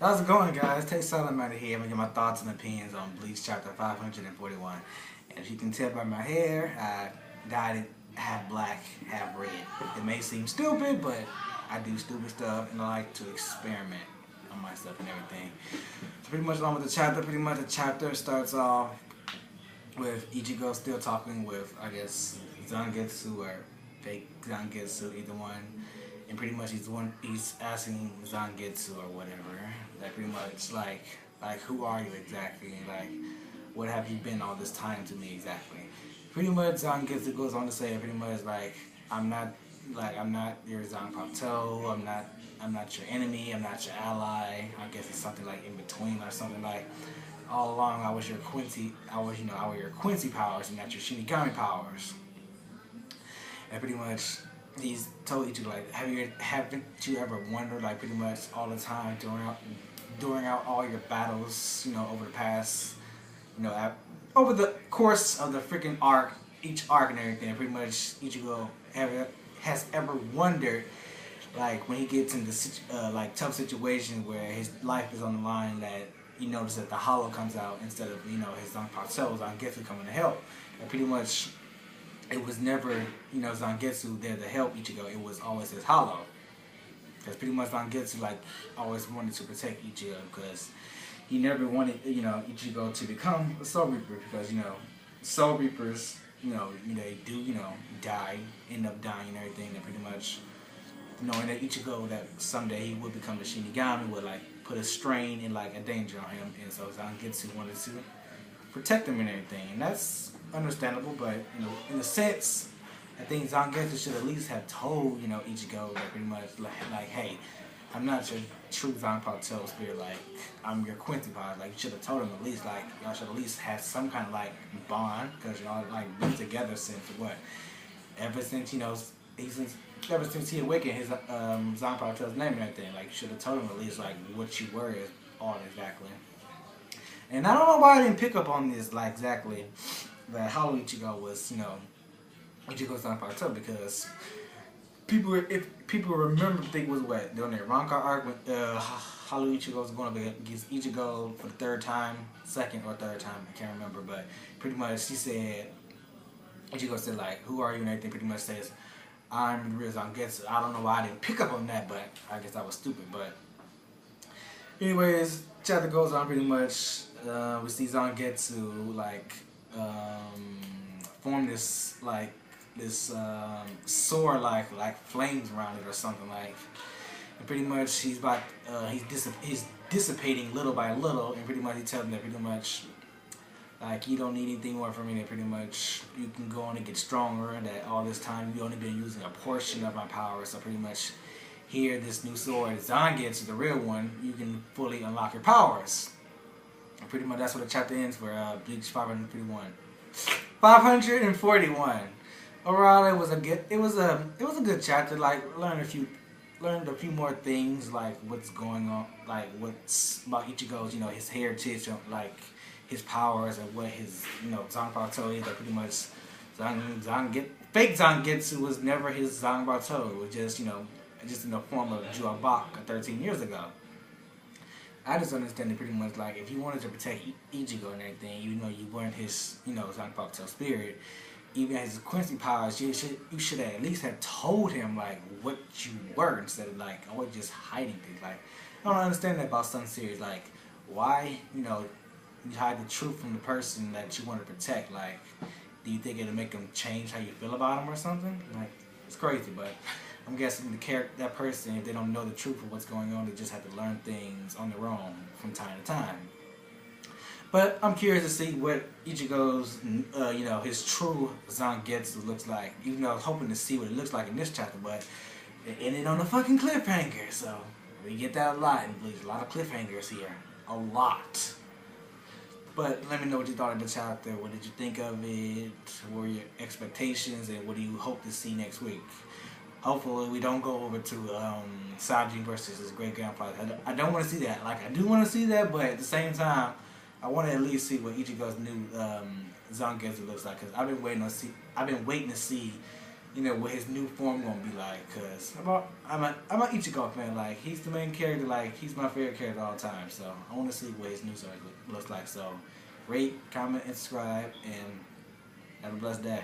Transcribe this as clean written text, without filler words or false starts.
How's it going, guys? Take Solomon out of here. I'm gonna get my thoughts and opinions on Bleach chapter 541. And as you can tell by my hair, I dyed it half black, half red. It may seem stupid, but I do stupid stuff and I like to experiment on myself and everything. So pretty much along with the chapter starts off with Ichigo still talking with, I guess, Zangetsu or fake Zangetsu, either one. And pretty much he's asking Zangetsu or whatever, like pretty much like who are you exactly? Like what have you been all this time to me exactly? Pretty much Zangetsu goes on to say pretty much like I'm not your Zanpakuto, I'm not your enemy, I'm not your ally. I guess it's something like in between or something like all along I was your Quincy powers and not your Shinigami powers. And pretty much he's told Ichigo like, haven't you ever wondered like pretty much all the time during out all your battles, over the past, over the course of the freaking arc, each arc and everything, pretty much Ichigo has ever wondered, like when he gets into like tough situations where his life is on the line, that you notice that the hollow comes out instead of his Zangetsu coming to help, and pretty much it was never, Zangetsu there to help Ichigo. It was always his hollow. Because pretty much Zangetsu, like, always wanted to protect Ichigo because he never wanted, Ichigo to become a Soul Reaper because, Soul Reapers, they do, die, end up dying and everything. And pretty much knowing that Ichigo, that someday he would become a Shinigami, would, like, put a strain and, like, a danger on him. And so Zangetsu wanted to protect him and everything. And that's understandable, but in a sense, I think Zangetsu should at least have told Ichigo that pretty much like, hey, I'm not your true Zanpakuto spirit, like I'm your Quincy powers. Like you should have told him at least, like y'all should at least have some kind of like bond because y'all like been together since what, ever since ever since he awakened his Zanpakuto's name and everything. Like you should have told him at least like what you were all exactly. And I don't know why I didn't pick up on this like exactly. That how Ichigo was, Ichigo's Zanpakuto, because if people remember, think was what during that Ranka arc when Haru Ichigo was going up against Ichigo for the second or third time, I can't remember, but pretty much she said, Ichigo said like, who are you and everything, pretty much says, I'm the real Zangetsu. I don't know why I didn't pick up on that, but I guess I was stupid, but anyways, chapter goes on pretty much, we see Zangetsu like, form this sword like flames around it or something like, and pretty much he's dissipating little by little, and pretty much he tells him that pretty much like you don't need anything more from me, that pretty much you can go on and get stronger, and that all this time you only been using a portion of my power, so pretty much here this new sword Zangetsu, the real one, you can fully unlock your powers. And pretty much that's where the chapter ends for Bleach 541. 541. Overall, it was a good chapter. Like learned a few more things, like what's going on, like what's about Ichigo's, his heritage, like his powers and what his, Zanpakuto is. That pretty much fake Zangetsu was never his Zanpakuto. It was just, just in the form of Juabak 13 years ago. I just understand it pretty much like if you wanted to protect Ichigo and everything, you weren't his, Zanpakuto spirit, even as his Quincy powers, you should have at least have told him like what you were instead of like always just hiding things. Like I don't understand that about some series. Like why, you hide the truth from the person that you want to protect. Like do you think it'll make them change how you feel about them or something? Like it's crazy, but I'm guessing that person, if they don't know the truth of what's going on, they just have to learn things on their own from time to time. But I'm curious to see what Ichigo's, his true Zangetsu looks like. Even though I was hoping to see what it looks like in this chapter, but it ended on a fucking cliffhanger. So we get that a lot in Bleach. A lot of cliffhangers here. A lot. But let me know what you thought of the chapter. What did you think of it? What were your expectations? And what do you hope to see next week? Hopefully we don't go over to Sanji versus his great grandfather. I don't want to see that. Like I do want to see that, but at the same time, I want to at least see what Ichigo's new Zangetsu looks like. Cause I've been waiting to see you know, what his new form gonna be like. Cause I'm a Ichigo fan. Like he's the main character. Like he's my favorite character of all time. So I want to see what his new story looks like. So rate, comment, and subscribe, and have a blessed day.